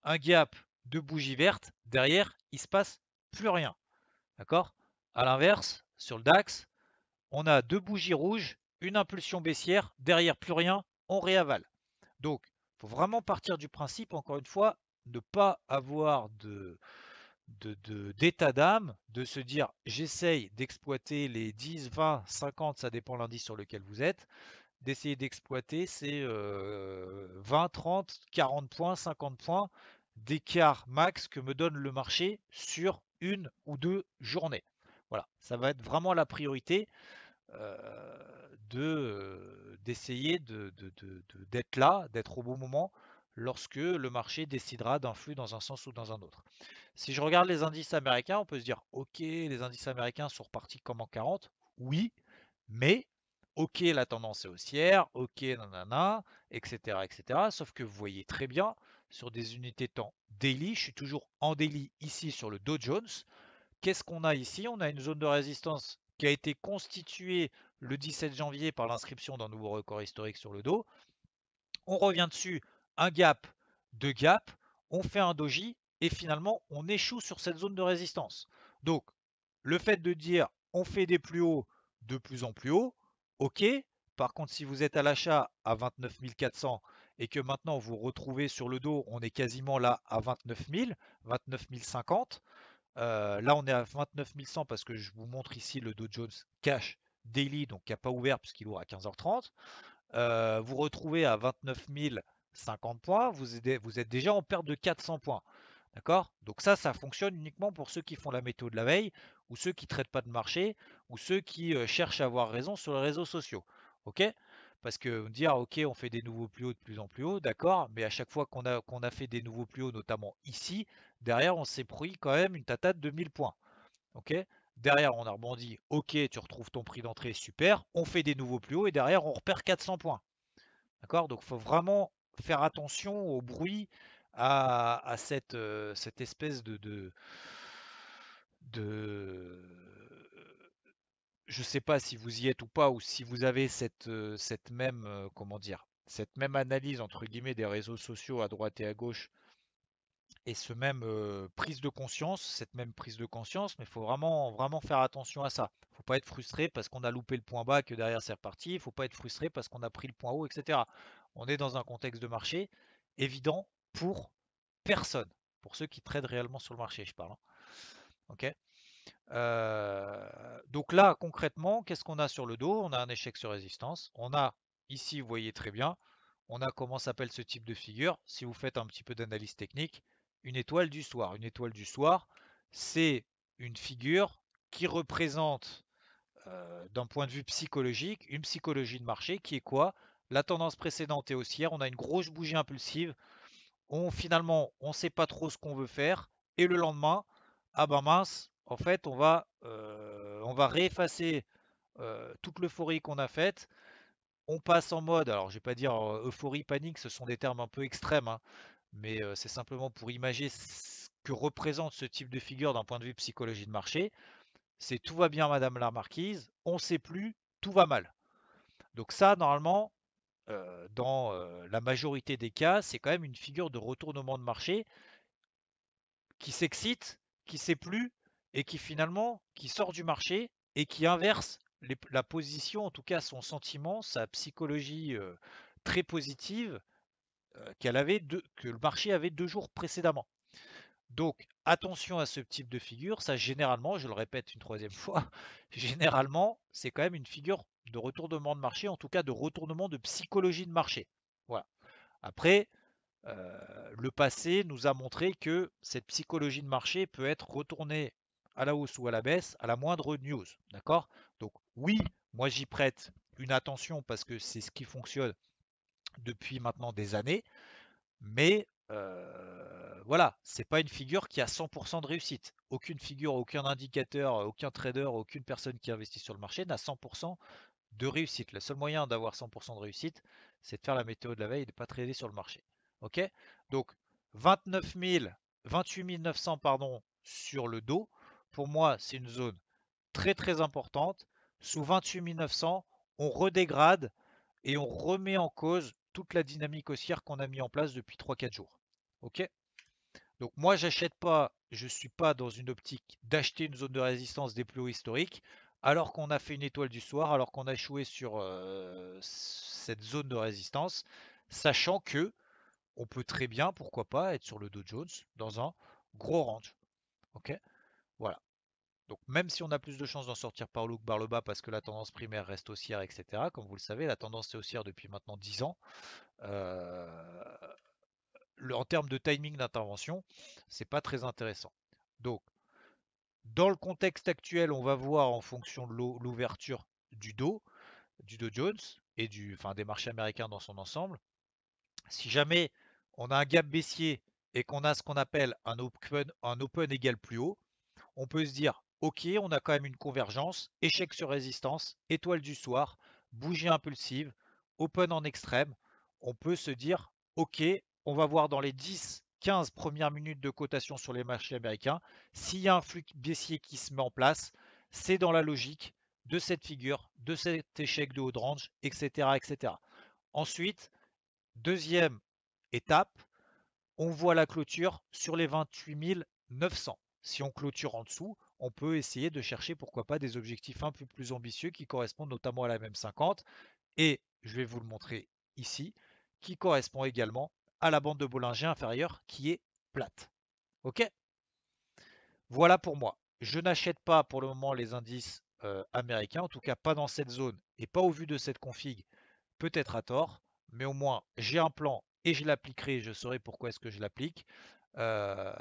un gap, deux bougies vertes. Derrière, il ne se passe plus rien. D'accord? À l'inverse, sur le DAX, on a deux bougies rouges, une impulsion baissière, derrière plus rien, on réavale. Donc, il faut vraiment partir du principe, encore une fois, ne pas avoir d'état d'âme, de se dire j'essaye d'exploiter les 10, 20, 50, ça dépend l'indice sur lequel vous êtes, d'essayer d'exploiter ces 20, 30, 40 points, 50 points d'écart max que me donne le marché sur une ou deux journées. Voilà, ça va être vraiment la priorité d'essayer d'être là, d'être au bon moment lorsque le marché décidera d'un flux dans un sens ou dans un autre. Si je regarde les indices américains, on peut se dire, ok, les indices américains sont repartis comme en 40, oui, mais ok, la tendance est haussière, ok, nanana, etc., etc. Sauf que vous voyez très bien, sur des unités de temps daily, je suis toujours en daily ici sur le Dow Jones. Qu'est-ce qu'on a ici? On a une zone de résistance qui a été constituée le 17 janvier par l'inscription d'un nouveau record historique sur le dos. On revient dessus, un gap, deux gaps, on fait un doji et finalement on échoue sur cette zone de résistance. Donc le fait de dire on fait des plus hauts de plus en plus haut, ok. Par contre, si vous êtes à l'achat à 29 400 et que maintenant vous retrouvez sur le dos, on est quasiment là à 29 000, 29 050. Là, on est à 29 100 parce que je vous montre ici le Dow Jones Cash Daily, donc qui n'a pas ouvert puisqu'il ouvre à 15h30. Vous retrouvez à 29 050 points, vous êtes déjà en perte de 400 points. D'accord? Donc ça fonctionne uniquement pour ceux qui font la météo de la veille, ou ceux qui ne traitent pas de marché, ou ceux qui cherchent à avoir raison sur les réseaux sociaux. Ok? Parce que dire, ok, on fait des nouveaux plus hauts de plus en plus haut, d'accord, mais à chaque fois qu'on a fait des nouveaux plus hauts, notamment ici, derrière, on s'est pris quand même une tatate de 1000 points. Ok? Derrière, on a rebondi. Ok, tu retrouves ton prix d'entrée, super. On fait des nouveaux plus hauts et derrière, on repère 400 points. D'accord? Donc, il faut vraiment faire attention au bruit, à cette espèce de- je ne sais pas si vous y êtes ou pas, ou si vous avez cette même, comment dire, cette même analyse entre guillemets des réseaux sociaux à droite et à gauche et ce même prise de conscience, cette même prise de conscience, mais il faut vraiment, vraiment faire attention à ça. Il ne faut pas être frustré parce qu'on a loupé le point bas que derrière c'est reparti. Il ne faut pas être frustré parce qu'on a pris le point haut, etc. On est dans un contexte de marché évident pour personne, pour ceux qui tradent réellement sur le marché, je parle, hein. Ok. Donc là, concrètement, qu'est-ce qu'on a sur le dos? On a un échec sur résistance. On a ici, vous voyez très bien, on a comment s'appelle ce type de figure. Si vous faites un petit peu d'analyse technique, une étoile du soir. Une étoile du soir, c'est une figure qui représente, d'un point de vue psychologique, une psychologie de marché qui est quoi? La tendance précédente est haussière, on a une grosse bougie impulsive, finalement, on ne sait pas trop ce qu'on veut faire, et le lendemain, ah ben mince, en fait, on va réeffacer toute l'euphorie qu'on a faite. On passe en mode, alors je vais pas dire euphorie, panique, ce sont des termes un peu extrêmes, hein, mais c'est simplement pour imaginer ce que représente ce type de figure d'un point de vue psychologie de marché. C'est tout va bien, Madame la Marquise, on ne sait plus, tout va mal. Donc ça, normalement, dans la majorité des cas, c'est quand même une figure de retournement de marché qui s'excite, qui sait plus, et qui finalement qui sort du marché et qui inverse la position, en tout cas son sentiment, sa psychologie très positive que le marché avait 2 jours précédemment. Donc attention à ce type de figure, ça généralement, je le répète une troisième fois, généralement c'est quand même une figure de retournement de marché, en tout cas de retournement de psychologie de marché. Voilà. Après, le passé nous a montré que cette psychologie de marché peut être retournée à la hausse ou à la baisse à la moindre news. D'accord? Donc oui, moi j'y prête une attention parce que c'est ce qui fonctionne depuis maintenant des années, mais voilà, c'est pas une figure qui a 100% de réussite. Aucune figure, aucun indicateur, aucun trader, aucune personne qui investit sur le marché n'a 100% de réussite. Le seul moyen d'avoir 100% de réussite, c'est de faire la météo de la veille et de ne pas trader sur le marché. Ok? Donc 29 000, 28 900 pardon, sur le dos, pour moi, c'est une zone très très importante. Sous 28 900, on redégrade et on remet en cause toute la dynamique haussière qu'on a mis en place depuis 3-4 jours. Ok? Donc moi, j'achète pas, je ne suis pas dans une optique d'acheter une zone de résistance des plus hauts historiques, alors qu'on a fait une étoile du soir, alors qu'on a échoué sur cette zone de résistance, sachant que on peut très bien, pourquoi pas, être sur le Dow Jones dans un gros range. Ok? Voilà. Donc même si on a plus de chances d'en sortir par le haut que par le bas parce que la tendance primaire reste haussière, etc. Comme vous le savez, la tendance est haussière depuis maintenant 10 ans. Euh, En termes de timing d'intervention, c'est pas très intéressant. Donc, dans le contexte actuel, on va voir en fonction de l'ouverture du Dow Jones et enfin, des marchés américains dans son ensemble. Si jamais on a un gap baissier et qu'on a ce qu'on appelle un open égal plus haut, on peut se dire, ok, on a quand même une convergence, échec sur résistance, étoile du soir, bougie impulsive, open en extrême. On peut se dire, ok, on va voir dans les 10-15 premières minutes de cotation sur les marchés américains, s'il y a un flux baissier qui se met en place, c'est dans la logique de cette figure, de cet échec de haut de range, etc., etc. Ensuite, deuxième étape, on voit la clôture sur les 28 900. Si on clôture en dessous, on peut essayer de chercher pourquoi pas des objectifs un peu plus ambitieux qui correspondent notamment à la même 50 et je vais vous le montrer ici, qui correspond également à la bande de Bollinger inférieure qui est plate. Ok? Voilà pour moi. Je n'achète pas pour le moment les indices américains, en tout cas pas dans cette zone et pas au vu de cette config, peut-être à tort, mais au moins j'ai un plan et je l'appliquerai, je saurai pourquoi est-ce que je l'applique. Euh,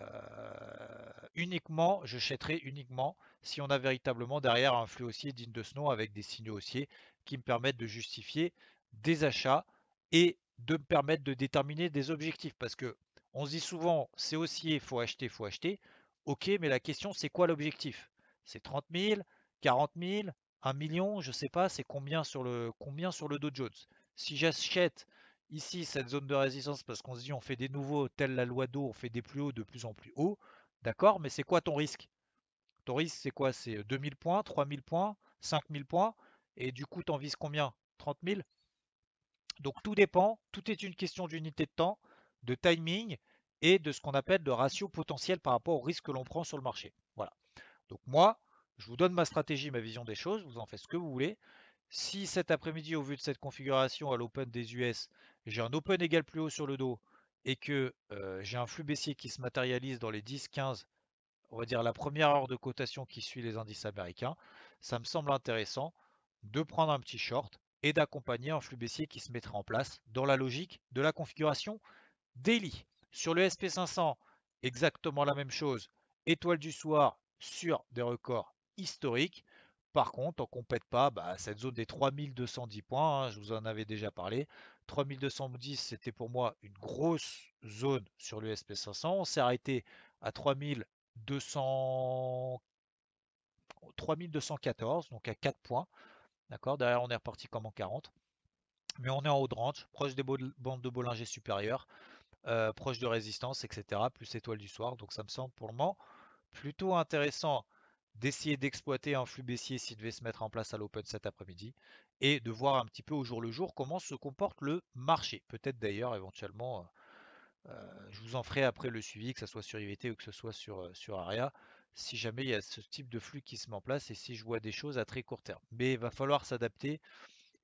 Uniquement, je chèterai uniquement si on a véritablement derrière un flux haussier digne de ce nom avec des signaux haussiers qui me permettent de justifier des achats et de me permettre de déterminer des objectifs. Parce que on se dit souvent c'est haussier, faut acheter, faut acheter. Ok, mais la question c'est quoi l'objectif? C'est 30 000, 40 000, 1 million, je ne sais pas, c'est combien sur le Dow Jones. Si j'achète ici cette zone de résistance parce qu'on se dit on fait des nouveaux, telle la loi d'eau, on fait des plus hauts de plus en plus hauts, d'accord, mais c'est quoi ton risque? Ton risque, c'est quoi? C'est 2000 points, 3000 points, 5000 points, et du coup, t'en vises combien? 30 000? Donc tout dépend, tout est une question d'unité de temps, de timing et de ce qu'on appelle de ratio potentiel par rapport au risque que l'on prend sur le marché. Voilà. Donc moi, je vous donne ma stratégie, ma vision des choses, vous en faites ce que vous voulez. Si cet après-midi, au vu de cette configuration à l'Open des US, j'ai un Open égal plus haut sur le dos et que j'ai un flux baissier qui se matérialise dans les 10-15, on va dire la première heure de cotation qui suit les indices américains, ça me semble intéressant de prendre un petit short et d'accompagner un flux baissier qui se mettrait en place dans la logique de la configuration daily. Sur le SP500, exactement la même chose. Étoile du soir sur des records historiques. Par contre, tant qu'on ne pète pas cette zone des 3210 points, hein, je vous en avais déjà parlé. 3210, c'était pour moi une grosse zone sur le SP500. On s'est arrêté à 3200, 3214, donc à 4 points. D'accord. Derrière, on est reparti comme en 40. Mais on est en haut de range, proche des bandes de Bollinger supérieures, proche de résistance, etc. Plus étoile du soir. Donc ça me semble pour le moment plutôt intéressant d'essayer d'exploiter un flux baissier s'il devait se mettre en place à l'open cet après-midi et de voir un petit peu au jour le jour comment se comporte le marché. Peut-être d'ailleurs éventuellement, je vous en ferai après le suivi, que ce soit sur IVT ou que ce soit sur ARIA, si jamais il y a ce type de flux qui se met en place et si je vois des choses à très court terme. Mais il va falloir s'adapter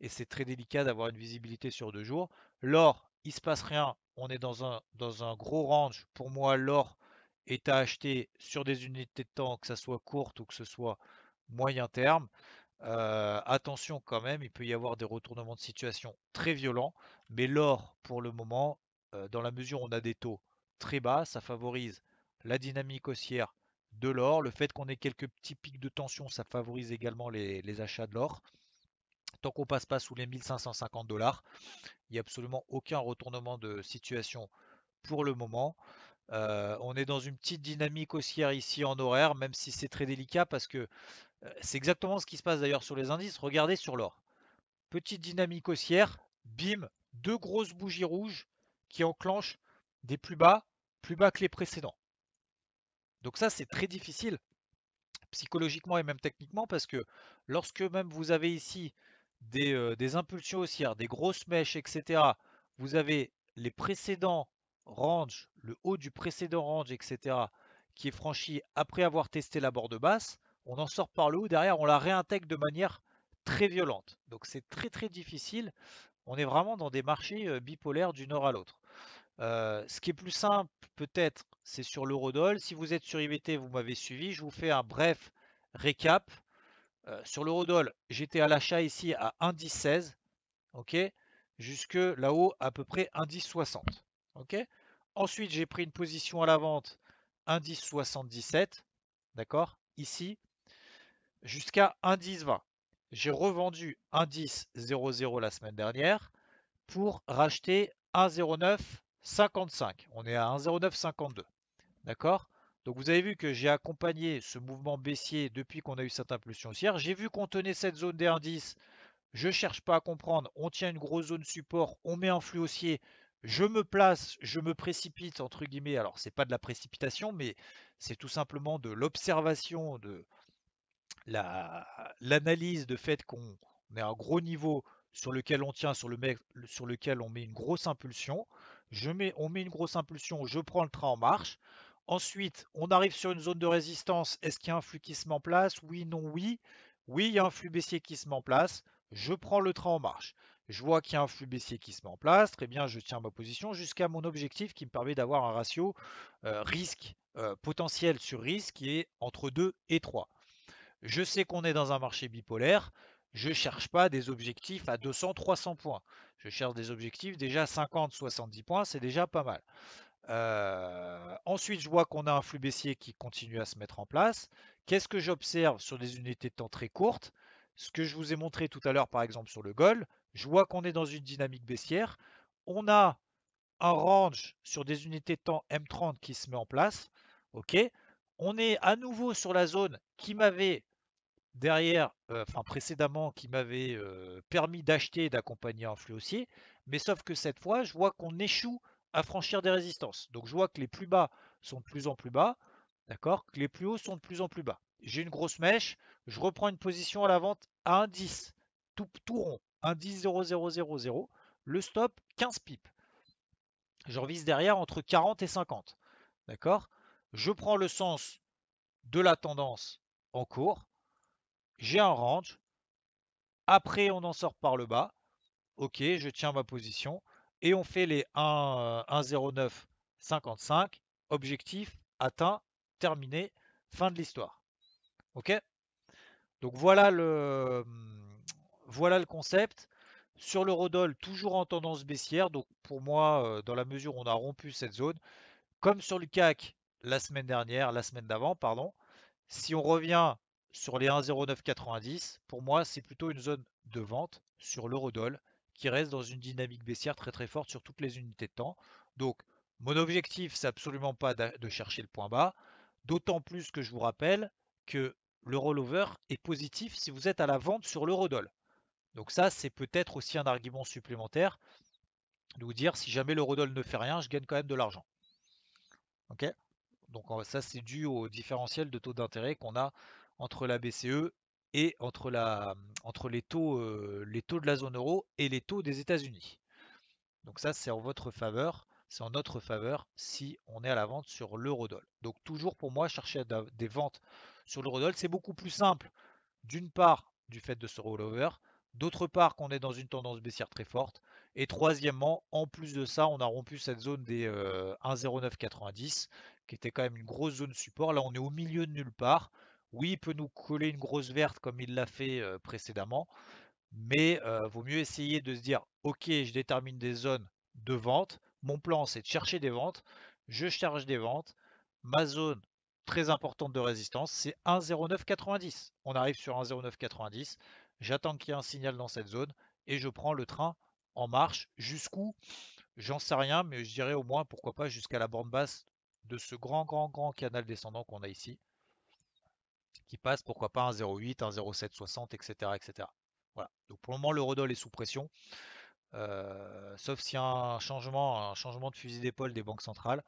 et c'est très délicat d'avoir une visibilité sur 2 jours. L'or, il se passe rien, on est dans un gros range. Pour moi, l'or est à acheter sur des unités de temps, que ce soit courte ou que ce soit moyen terme. Attention quand même, il peut y avoir des retournements de situation très violents, mais l'or, pour le moment, dans la mesure où on a des taux très bas, ça favorise la dynamique haussière de l'or. Le fait qu'on ait quelques petits pics de tension, ça favorise également les achats de l'or. Tant qu'on passe pas sous les 1550 $, il n'y a absolument aucun retournement de situation pour le moment. On est dans une petite dynamique haussière ici en horaire, même si c'est très délicat parce que c'est exactement ce qui se passe d'ailleurs sur les indices. Regardez sur l'or. Petite dynamique haussière, bim, 2 grosses bougies rouges qui enclenchent des plus bas que les précédents. Donc ça, c'est très difficile psychologiquement et même techniquement parce que lorsque même vous avez ici des impulsions haussières, des grosses mèches, etc., vous avez les précédents ranges, le haut du précédent range, etc., qui est franchi après avoir testé la borde basse, on en sort par le haut, derrière on la réintègre de manière très violente. Donc c'est très très difficile. On est vraiment dans des marchés bipolaires du nord à l'autre. Ce qui est plus simple, peut-être, c'est sur l'eurodoll. Si vous êtes sur IBT, vous m'avez suivi. Je vous fais un bref récap. Sur l'eurodoll, j'étais à l'achat ici à 1,1016, ok, jusque là-haut à peu près 1,1060, ok. Ensuite, j'ai pris une position à la vente 1,1077, d'accord, ici, jusqu'à 1,1020. J'ai revendu 1,1000 la semaine dernière pour racheter 1,0955. On est à 1,0952. D'accord? Donc vous avez vu que j'ai accompagné ce mouvement baissier depuis qu'on a eu cette impulsion haussière. J'ai vu qu'on tenait cette zone des indices. Je ne cherche pas à comprendre. On tient une grosse zone support. On met un flux haussier. Je me place, je me précipite, entre guillemets. Alors, c'est pas de la précipitation, mais c'est tout simplement de l'observation de, l'analyse de fait qu'on est à un gros niveau sur lequel on tient, sur lequel on met une grosse impulsion. On met une grosse impulsion, je prends le train en marche. Ensuite, on arrive sur une zone de résistance. Est-ce qu'il y a un flux qui se met en place? Oui, non, oui. Oui, il y a un flux baissier qui se met en place. Je prends le train en marche. Je vois qu'il y a un flux baissier qui se met en place. Très bien, je tiens ma position jusqu'à mon objectif qui me permet d'avoir un ratio risque potentiel sur risque qui est entre 2 et 3. Je sais qu'on est dans un marché bipolaire. Je ne cherche pas des objectifs à 200, 300 points. Je cherche des objectifs déjà 50, 70 points, c'est déjà pas mal. Ensuite, je vois qu'on a un flux baissier qui continue à se mettre en place. Qu'est-ce que j'observe sur des unités de temps très courtes? Ce que je vous ai montré tout à l'heure, par exemple, sur le Gold, je vois qu'on est dans une dynamique baissière. On a un range sur des unités de temps M30 qui se met en place. Ok. On est à nouveau sur la zone qui m'avait derrière, enfin précédemment, qui m'avait permis d'acheter et d'accompagner un flux haussier, mais sauf que cette fois, je vois qu'on échoue à franchir des résistances. Donc je vois que les plus bas sont de plus en plus bas, d'accord, que les plus hauts sont de plus en plus bas. J'ai une grosse mèche, je reprends une position à la vente à 1,10, tout rond, 1,10,0000, le stop 15 pips. J'en vise derrière entre 40 et 50, d'accord. Je prends le sens de la tendance en cours, j'ai un range, après on en sort par le bas, ok, je tiens ma position, et on fait les 1,0955, objectif atteint, terminé, fin de l'histoire. Ok. Donc voilà le concept. Sur l'eurodoll, toujours en tendance baissière. Donc pour moi, dans la mesure où on a rompu cette zone, comme sur le CAC la semaine d'avant, pardon, si on revient sur les 1,0990, pour moi, c'est plutôt une zone de vente sur l'eurodoll qui reste dans une dynamique baissière très très forte sur toutes les unités de temps. Donc, mon objectif, c'est absolument pas de chercher le point bas, d'autant plus que je vous rappelle que le rollover est positif si vous êtes à la vente sur l'eurodoll. Donc ça, c'est peut-être aussi un argument supplémentaire de vous dire si jamais l'eurodoll ne fait rien, je gagne quand même de l'argent. Ok. Donc ça, c'est dû au différentiel de taux d'intérêt qu'on a entre la BCE et entre les taux de la zone euro et les taux des États-Unis. Donc ça, c'est en votre faveur, c'est en notre faveur si on est à la vente sur l'eurodoll. Donc toujours pour moi, chercher des ventes sur l'eurodoll, c'est beaucoup plus simple d'une part du fait de ce rollover, d'autre part qu'on est dans une tendance baissière très forte, et troisièmement, en plus de ça, on a rompu cette zone des 1,0990, qui était quand même une grosse zone support. Là, on est au milieu de nulle part. Oui, il peut nous coller une grosse verte comme il l'a fait précédemment, mais vaut mieux essayer de se dire, ok, je détermine des zones de vente. Mon plan, c'est de chercher des ventes. Je cherche des ventes. Ma zone très importante de résistance, c'est 1,0990. On arrive sur 1,0990. J'attends qu'il y ait un signal dans cette zone et je prends le train en marche. Jusqu'où? J'en sais rien, mais je dirais au moins, pourquoi pas, jusqu'à la bande basse de ce grand canal descendant qu'on a ici, qui passe, pourquoi pas, 1,08, 1,0760, etc., etc. Voilà. Donc pour le moment, l'eurodoll est sous pression, sauf s'il y a un changement de fusil d'épaule des banques centrales.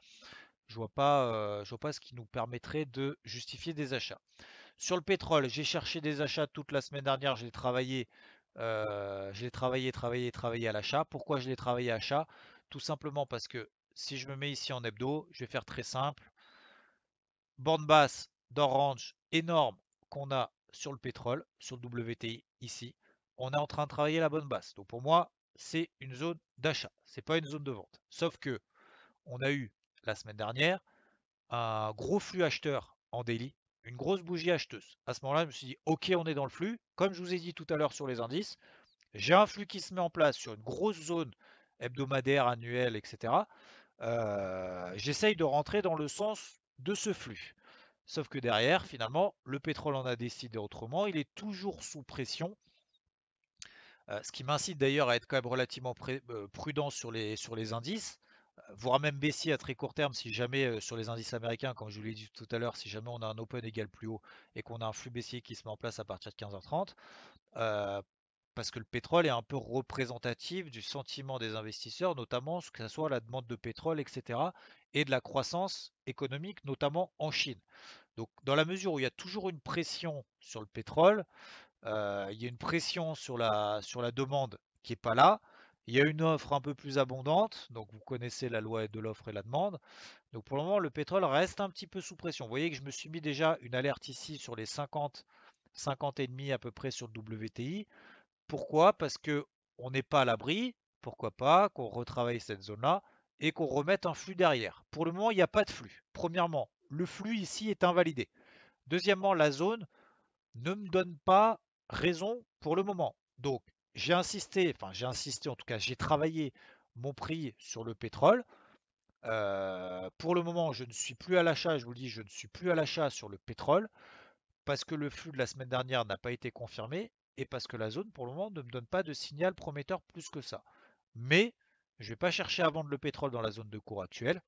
Je vois pas ce qui nous permettrait de justifier des achats. Sur le pétrole, j'ai cherché des achats toute la semaine dernière, je l'ai travaillé à l'achat. Pourquoi je l'ai travaillé à l'achat? Tout simplement parce que si je me mets ici en hebdo, je vais faire très simple. Bande basse d'orange énorme qu'on a sur le pétrole, sur le WTI ici, on est en train de travailler la bonne basse. Donc pour moi, c'est une zone d'achat, c'est pas une zone de vente. Sauf que on a eu la semaine dernière un gros flux acheteur en daily, une grosse bougie acheteuse. À ce moment-là, je me suis dit, ok, on est dans le flux. Comme je vous ai dit tout à l'heure sur les indices, j'ai un flux qui se met en place sur une grosse zone hebdomadaire, annuelle, etc. J'essaye de rentrer dans le sens de ce flux. Sauf que derrière, finalement, le pétrole en a décidé autrement. Il est toujours sous pression, ce qui m'incite d'ailleurs à être quand même relativement prudent sur les indices, voire même baissier à très court terme si jamais sur les indices américains, comme je vous l'ai dit tout à l'heure, si jamais on a un open égal plus haut et qu'on a un flux baissier qui se met en place à partir de 15h30, euh, parce que le pétrole est un peu représentatif du sentiment des investisseurs, notamment que ce soit la demande de pétrole, etc., et de la croissance économique, notamment en Chine. Donc, dans la mesure où il y a toujours une pression sur le pétrole, il y a une pression sur la demande qui n'est pas là. Il y a une offre un peu plus abondante, donc vous connaissez la loi de l'offre et la demande. Donc pour le moment, le pétrole reste un petit peu sous pression. Vous voyez que je me suis mis déjà une alerte ici sur les 50, 50 et demi à peu près sur le WTI. Pourquoi? Parce que on n'est pas à l'abri. Pourquoi pas qu'on retravaille cette zone-là et qu'on remette un flux derrière. Pour le moment, il n'y a pas de flux. Premièrement, le flux ici est invalidé. Deuxièmement, la zone ne me donne pas raison pour le moment. Donc, j'ai insisté en tout cas, j'ai travaillé mon prix sur le pétrole. Pour le moment, je ne suis plus à l'achat, je vous le dis, je ne suis plus à l'achat sur le pétrole parce que le flux de la semaine dernière n'a pas été confirmé et parce que la zone pour le moment ne me donne pas de signal prometteur plus que ça. Mais je ne vais pas chercher à vendre le pétrole dans la zone de cours actuelle.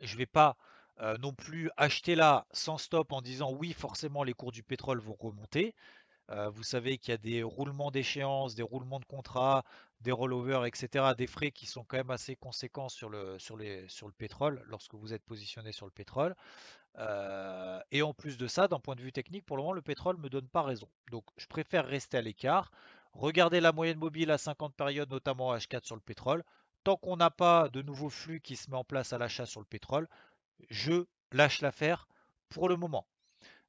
Je ne vais pas non plus acheter là sans stop en disant oui, forcément les cours du pétrole vont remonter. Vous savez qu'il y a des roulements d'échéance, des roulements de contrat, des rollovers, etc., des frais qui sont quand même assez conséquents sur le pétrole lorsque vous êtes positionné sur le pétrole. Et en plus de ça, d'un point de vue technique, pour le moment, le pétrole ne me donne pas raison. Donc, je préfère rester à l'écart, regarder la moyenne mobile à 50 périodes, notamment H4 sur le pétrole. Tant qu'on n'a pas de nouveau flux qui se met en place à l'achat sur le pétrole, je lâche l'affaire pour le moment.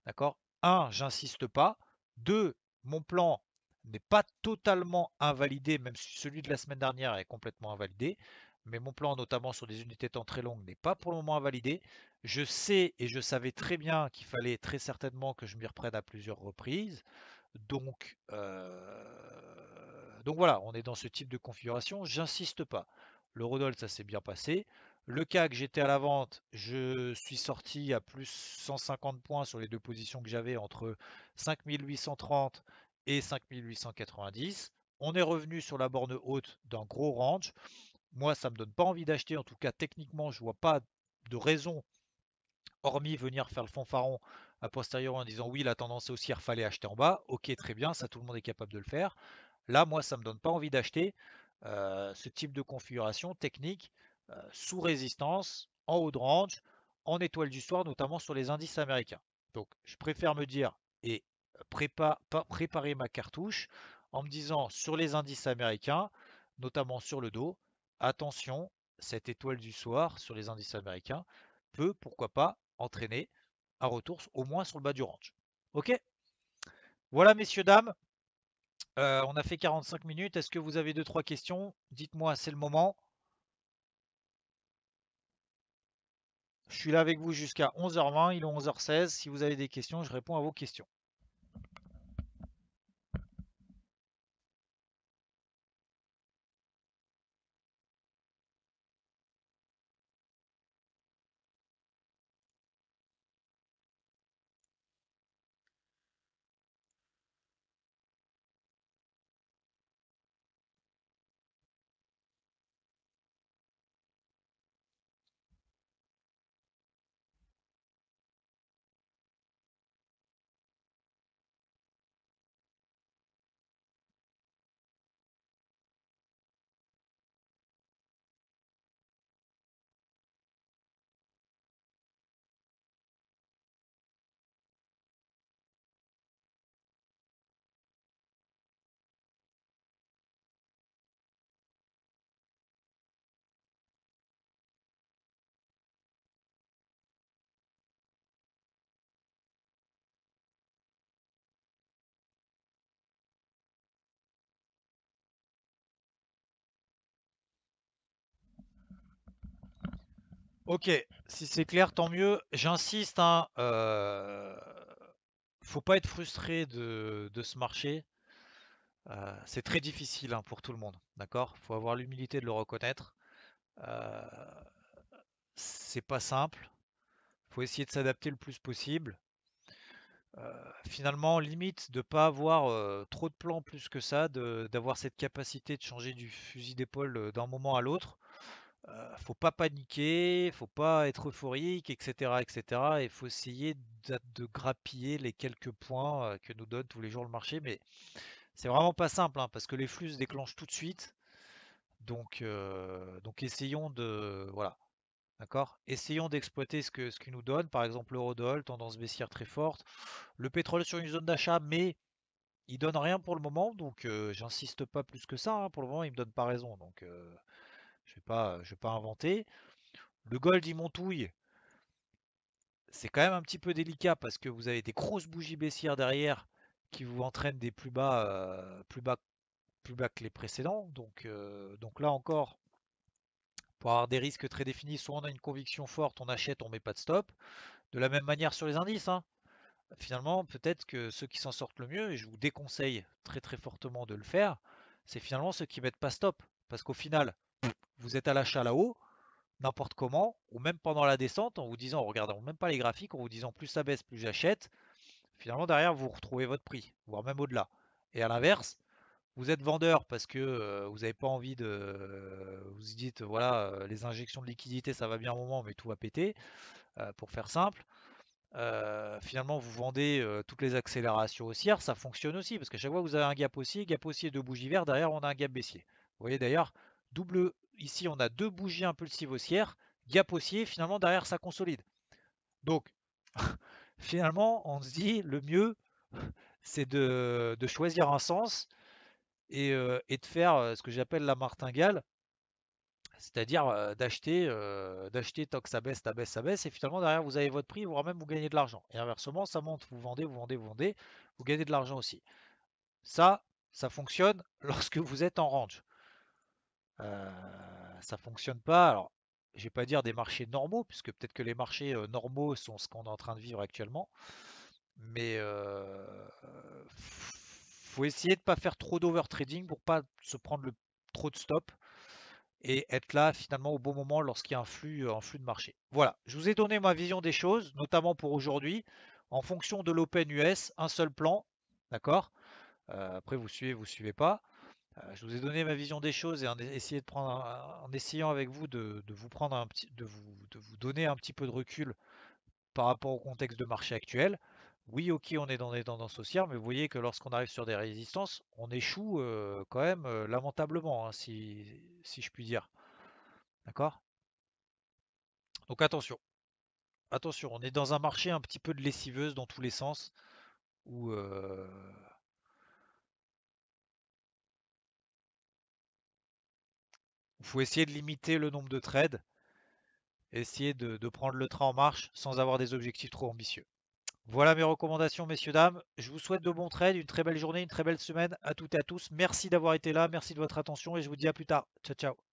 D'accord? Un, j'insiste pas. Deux, mon plan n'est pas totalement invalidé, même si celui de la semaine dernière est complètement invalidé. Mais mon plan, notamment sur des unités de temps très longues, n'est pas pour le moment invalidé. Je sais et je savais très bien qu'il fallait très certainement que je m'y reprenne à plusieurs reprises. Donc voilà, on est dans ce type de configuration. J'insiste pas. Le Rodol, ça s'est bien passé. Le CAC, j'étais à la vente. Je suis sorti à plus 150 points sur les deux positions que j'avais entre 5830 et 5890. On est revenu sur la borne haute d'un gros range. Moi, ça me donne pas envie d'acheter. En tout cas, techniquement, je vois pas de raison, hormis venir faire le fanfaron a posteriori en disant oui, la tendance est haussière, fallait acheter en bas. Ok, très bien, ça tout le monde est capable de le faire. Là, moi, ça me donne pas envie d'acheter ce type de configuration technique sous résistance, en haut de range, en étoile du soir, notamment sur les indices américains. Donc, je préfère me dire et préparer ma cartouche en me disant sur les indices américains, notamment sur le dos, attention, cette étoile du soir sur les indices américains peut, pourquoi pas, entraîner un retour au moins sur le bas du range. Ok? Voilà, messieurs, dames. On a fait 45 minutes. Est-ce que vous avez deux, trois questions? Dites-moi, c'est le moment. Je suis là avec vous jusqu'à 11h20. Il est 11h16. Si vous avez des questions, je réponds à vos questions. Ok, si c'est clair, tant mieux. J'insiste, hein, faut pas être frustré de ce marché. C'est très difficile, hein, pour tout le monde, d'accord? Faut avoir l'humilité de le reconnaître. Euh, c'est pas simple. Faut essayer de s'adapter le plus possible. Finalement, limite de pas avoir trop de plans plus que ça, d'avoir cette capacité de changer du fusil d'épaule d'un moment à l'autre. Faut pas paniquer, faut pas être euphorique, etc., etc. Il faut essayer de grappiller les quelques points que nous donne tous les jours le marché, mais c'est vraiment pas simple, hein, parce que les flux se déclenchent tout de suite. Donc essayons de, voilà, d'accord? Essayons d'exploiter ce qu'il nous donne. Par exemple, l'eurodoll, tendance baissière très forte. Le pétrole sur une zone d'achat, mais il donne rien pour le moment, donc j'insiste pas plus que ça, hein. Pour le moment, il me donne pas raison, donc je vais pas inventer. Le gold, il montouille. C'est quand même un petit peu délicat parce que vous avez des grosses bougies baissières derrière qui vous entraînent des plus bas que les précédents. Donc là encore, pour avoir des risques très définis, soit on a une conviction forte, on achète, on met pas de stop. De la même manière sur les indices, hein. Finalement, peut-être que ceux qui s'en sortent le mieux, et je vous déconseille très très fortement de le faire, c'est finalement ceux qui mettent pas stop. Parce qu'au final, vous êtes à l'achat là-haut, n'importe comment, ou même pendant la descente, en vous disant, en regardant même pas les graphiques, en vous disant plus ça baisse, plus j'achète, finalement derrière vous retrouvez votre prix, voire même au-delà. Et à l'inverse, vous êtes vendeur parce que vous n'avez pas envie de. Vous vous dites, voilà, les injections de liquidité ça va bien un moment, mais tout va péter. pour faire simple. Finalement, vous vendez toutes les accélérations haussières, ça fonctionne aussi, parce qu'à chaque fois que vous avez un gap haussier et deux bougies vertes, derrière on a un gap baissier. Vous voyez d'ailleurs, double, ici on a deux bougies impulsives haussières, gap haussier, finalement derrière ça consolide. Donc, finalement, on se dit, le mieux, c'est de choisir un sens et de faire ce que j'appelle la martingale, c'est-à-dire d'acheter tant que ça baisse, ça baisse, ça baisse, et finalement derrière vous avez votre prix, voire même vous gagnez de l'argent. Et inversement, ça monte, vous vendez, vous vendez, vous vendez, vous gagnez de l'argent aussi. Ça, ça fonctionne lorsque vous êtes en range. Ça fonctionne pas. Alors, je vais pas dire des marchés normaux, puisque peut-être que les marchés normaux sont ce qu'on est en train de vivre actuellement. Mais faut essayer de pas faire trop d'overtrading pour pas se prendre trop de stop et être là finalement au bon moment lorsqu'il y a un flux de marché. Voilà, je vous ai donné ma vision des choses, notamment pour aujourd'hui, en fonction de l'Open US, un seul plan, d'accord? Après vous suivez pas. Je vous ai donné ma vision des choses et en essayant avec vous de vous prendre de vous donner un petit peu de recul par rapport au contexte de marché actuel. Oui, ok, on est dans des tendances haussières, mais vous voyez que lorsqu'on arrive sur des résistances, on échoue quand même lamentablement, hein, si je puis dire. D'accord? Donc attention, attention, on est dans un marché un petit peu de lessiveuse dans tous les sens, où il faut essayer de limiter le nombre de trades, essayer de prendre le train en marche sans avoir des objectifs trop ambitieux. Voilà mes recommandations, messieurs, dames. Je vous souhaite de bons trades, une très belle journée, une très belle semaine à toutes et à tous. Merci d'avoir été là, merci de votre attention et je vous dis à plus tard. Ciao, ciao.